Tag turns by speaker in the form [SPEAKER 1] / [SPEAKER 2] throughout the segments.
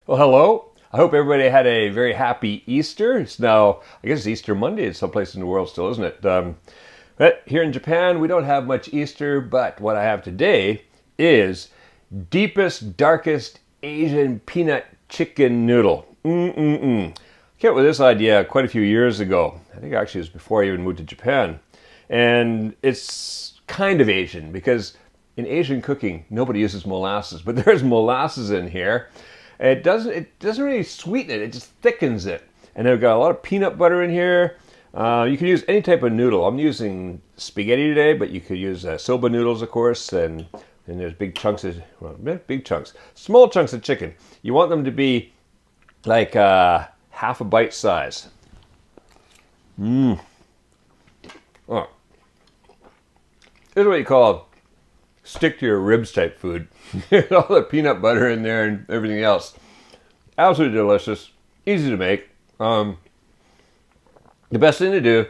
[SPEAKER 1] Well, hello. I hope everybody had a very happy Easter. It's now, I guess, Easter Monday in some place in the world still, isn't it? But here in Japan, we don't have much Easter, but what I have today is deepest, darkest Asian peanut chicken noodle. Came up with this idea quite a few years ago. I think actually it was before I even moved to Japan. And it's kind of Asian because in Asian cooking, nobody uses molasses, but there's molasses in here. It doesn't really sweeten it, it just thickens it. And I've got a lot of peanut butter in here. You can use any type of noodle. I'm using spaghetti today, but you could use soba noodles, of course, and there's big chunks of, well, big chunks, small chunks of chicken. You want them to be like half a bite size. Oh. This is what you call stick to your ribs type food. All the peanut butter in there and everything else. Absolutely delicious. Easy to make. The best thing to do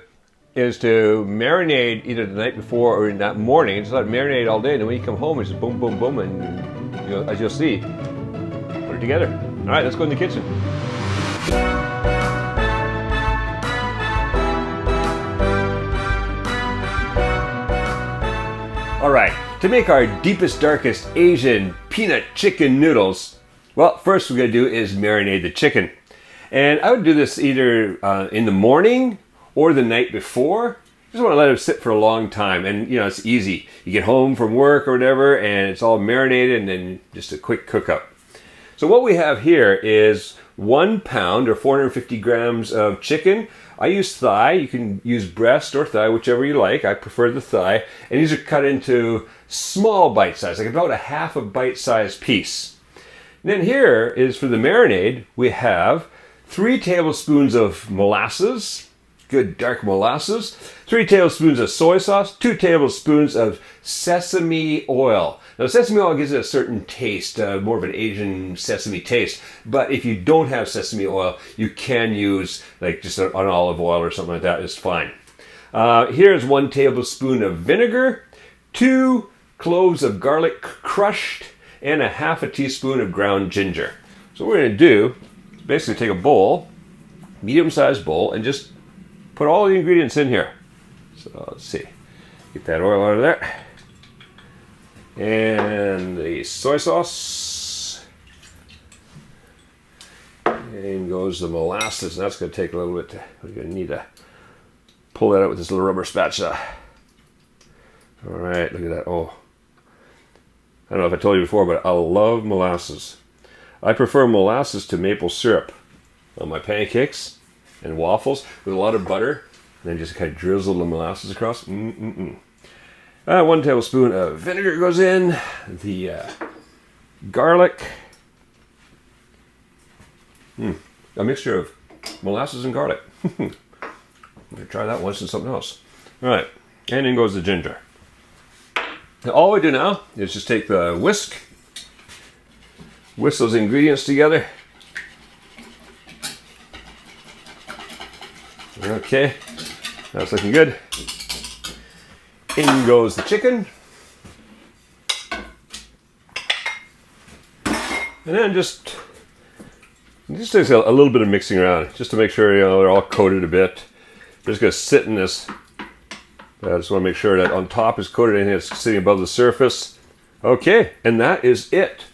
[SPEAKER 1] is to marinate either the night before or in that morning. Just let it marinate all day. And then when you come home, it's just boom, boom, boom. And as you'll see, put it together. All right, let's go in the kitchen. All right, to make our deepest, darkest Asian peanut chicken noodles, well, first we're going to do is marinate the chicken. And I would do this either in the morning or the night before. Just want to let it sit for a long time. And, it's easy. You get home from work or whatever, and it's all marinated, and then just a quick cook up. So what we have here is 1 pound or 450 grams of chicken. I use thigh. You can use breast or thigh, whichever you like. I prefer the thigh. And these are cut into small bite size, like about a half a bite size piece. And then here is for the marinade, we have 3 tablespoons of molasses, good dark molasses, 3 tablespoons of soy sauce, 2 tablespoons of sesame oil. Now, sesame oil gives it a certain taste, more of an Asian sesame taste. But if you don't have sesame oil, you can use like just an olive oil or something like that. It's fine. Here's 1 tablespoon of vinegar, 2 cloves of garlic crushed, and a half a teaspoon of ground ginger. So what we're going to do is basically take a bowl, medium-sized bowl, and just put all the ingredients in here. So let's see. Get that oil out of there. And the soy sauce. And goes the molasses. And that's going to take a little bit. We're going to need to pull that out with this little rubber spatula. All right, look at that. Oh, I don't know if I told you before, but I love molasses. I prefer molasses to maple syrup on my pancakes and waffles with a lot of butter. And then just kind of drizzle the molasses across. 1 tablespoon of vinegar goes in. The garlic. A mixture of molasses and garlic. I'm going to try that once in something else. All right, and in goes the ginger. Now, all we do now is just take the whisk those ingredients together. Okay, that's looking good. In goes the chicken. And then just takes a little bit of mixing around just to make sure they're all coated a bit. They're just going to sit in this. I just want to make sure that on top is coated, anything that's sitting above the surface. Okay, and that is it.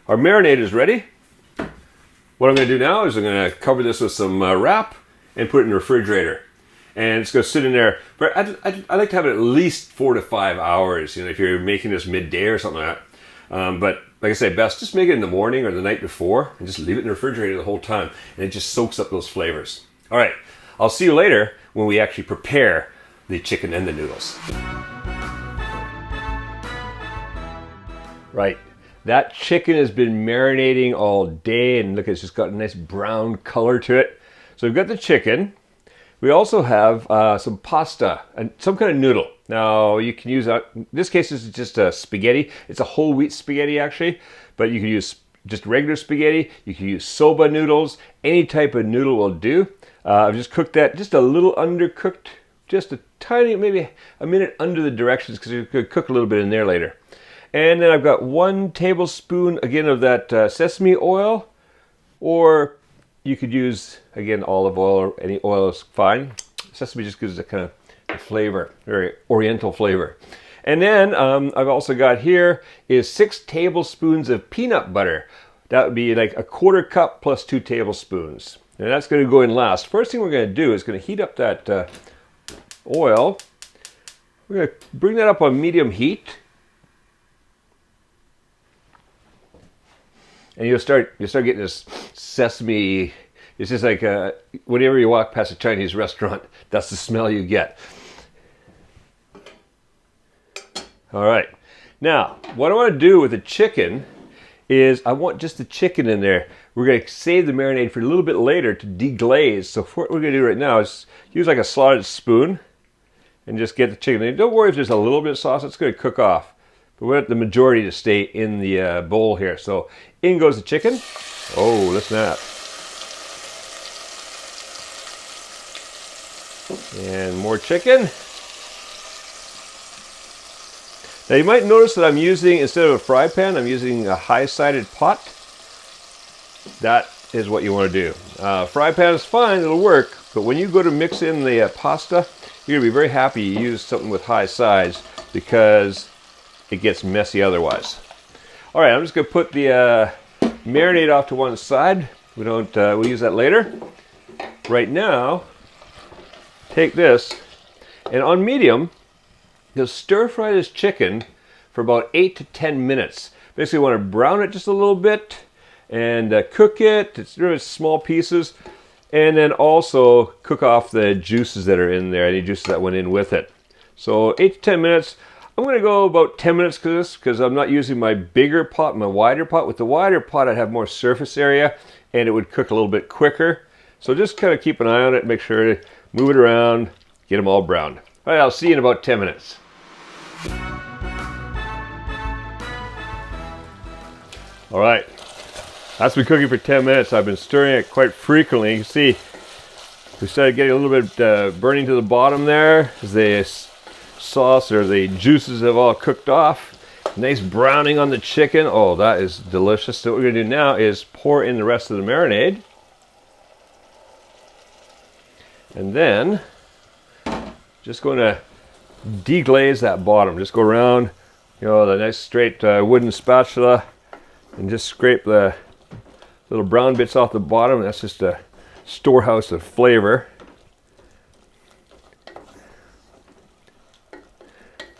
[SPEAKER 1] Our marinade is ready. What I'm going to do now is I'm going to cover this with some wrap and put it in the refrigerator. And it's going to sit in there. But I like to have it at least 4 to 5 hours, if you're making this midday or something like that. But like I say, best just make it in the morning or the night before and just leave it in the refrigerator the whole time. And it just soaks up those flavors. All right, I'll see you later when we actually prepare the chicken and the noodles. Right, that chicken has been marinating all day, and look, it's just got a nice brown color to it. So we've got the chicken. We also have some pasta and some kind of noodle. Now you can use, in this case this is just a spaghetti. It's a whole wheat spaghetti actually, but you can use just regular spaghetti. You can use soba noodles. Any type of noodle will do. I've just cooked that just a little undercooked, just a tiny, maybe a minute under the directions because you could cook a little bit in there later. And then I've got 1 tablespoon again of that sesame oil, Or you could use, again, olive oil, or any oil is fine. Sesame just gives it kind of flavor, very oriental flavor. And then I've also got here is 6 tablespoons of peanut butter. That would be like a 1/4 cup plus 2 tablespoons. And that's going to go in last. First thing we're going to do is going to heat up that oil. We're going to bring that up on medium heat. And you'll start getting this sesame. It's just like whenever you walk past a Chinese restaurant, that's the smell you get. All right. Now, what I want to do with the chicken is I want just the chicken in there. We're going to save the marinade for a little bit later to deglaze. So what we're going to do right now is use like a slotted spoon and just get the chicken. And don't worry if there's a little bit of sauce, it's going to cook off. But we want the majority to stay in the bowl here. So in goes the chicken. Oh, listen to that. And more chicken. Now you might notice that I'm using, instead of a fry pan, I'm using a high-sided pot. That is what you want to do. Fry pan is fine, it'll work, but when you go to mix in the pasta, you're going to be very happy you use something with high sides because it gets messy otherwise. All right, I'm just going to put the marinade off to one side. We'll use that later. Right now, take this, and on medium, you'll stir fry this chicken for about 8 to 10 minutes. Basically, you want to brown it just a little bit and cook it. It's really small pieces. And then also cook off the juices that are in there, any juices that went in with it. So 8 to 10 minutes. I'm going to go about 10 minutes for this because I'm not using my bigger pot, my wider pot. With the wider pot, I'd have more surface area and it would cook a little bit quicker. So just kind of keep an eye on it, make sure to move it around, get them all browned. All right, I'll see you in about 10 minutes. All right, that's been cooking for 10 minutes. I've been stirring it quite frequently. You can see we started getting a little bit burning to the bottom there as the sauce or the juices have all cooked off. Nice browning on the chicken. Oh, that is delicious. So what we're gonna do now is pour in the rest of the marinade. And then just going to deglaze that bottom. Just go around, the nice straight wooden spatula and just scrape the little brown bits off the bottom. That's just a storehouse of flavor.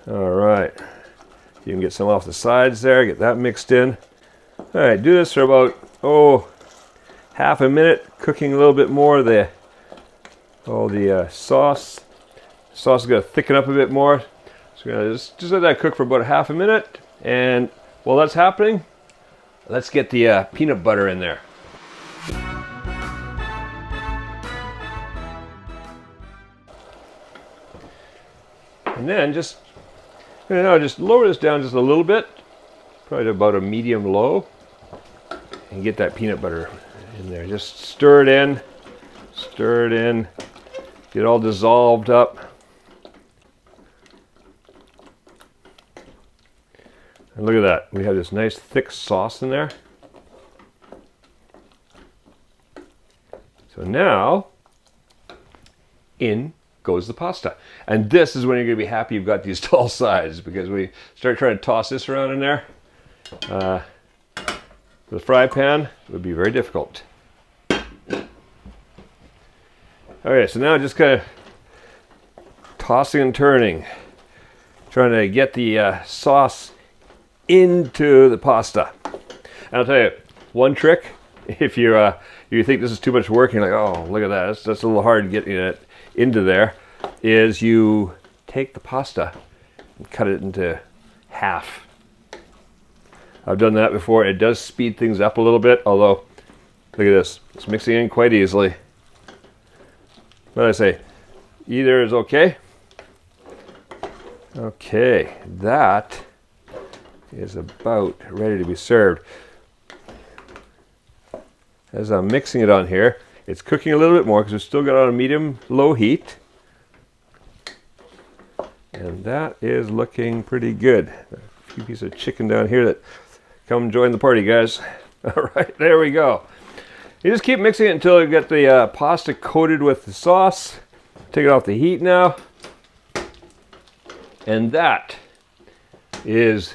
[SPEAKER 1] All right, you can get some off the sides there, get that mixed in. All right, do this for about half a minute, cooking a little bit more of the sauce. The sauce is going to thicken up a bit more. So we're going to just let that cook for about half a minute. And while that's happening, let's get the peanut butter in there. And then just lower this down just a little bit, probably to about a medium low, and get that peanut butter in there. Just stir it in, get it all dissolved up. And look at that, we have this nice thick sauce in there. So now, in goes the pasta. And this is when you're going to be happy you've got these tall sides, because we start trying to toss this around in there. The fry pan, it would be very difficult. Okay, so now just kind of tossing and turning, trying to get the sauce into the pasta. And I'll tell you, one trick, if you think this is too much work, and you're like, oh, look at that, that's a little hard getting it into there, is you take the pasta and cut it into half. I've done that before. It does speed things up a little bit, although, look at this, it's mixing in quite easily. What did I say? Either is okay. Okay, that is about ready to be served. As I'm mixing it on here, it's cooking a little bit more because we've still got it on a medium-low heat. And that is looking pretty good. A few pieces of chicken down here that come join the party, guys. All right, there we go. You just keep mixing it until you get the pasta coated with the sauce. Take it off the heat now. And that is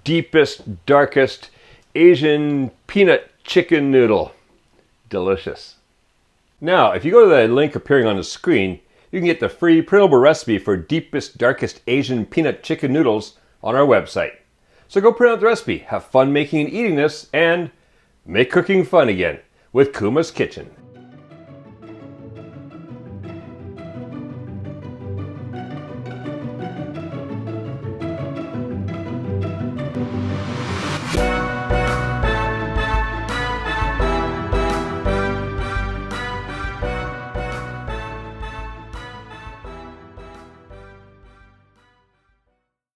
[SPEAKER 1] deepest, darkest Asian peanut chicken noodle. Delicious. Now, if you go to the link appearing on the screen, you can get the free printable recipe for deepest, darkest Asian peanut chicken noodles on our website. So go print out the recipe, have fun making and eating this, and make cooking fun again with Kuma's Kitchen.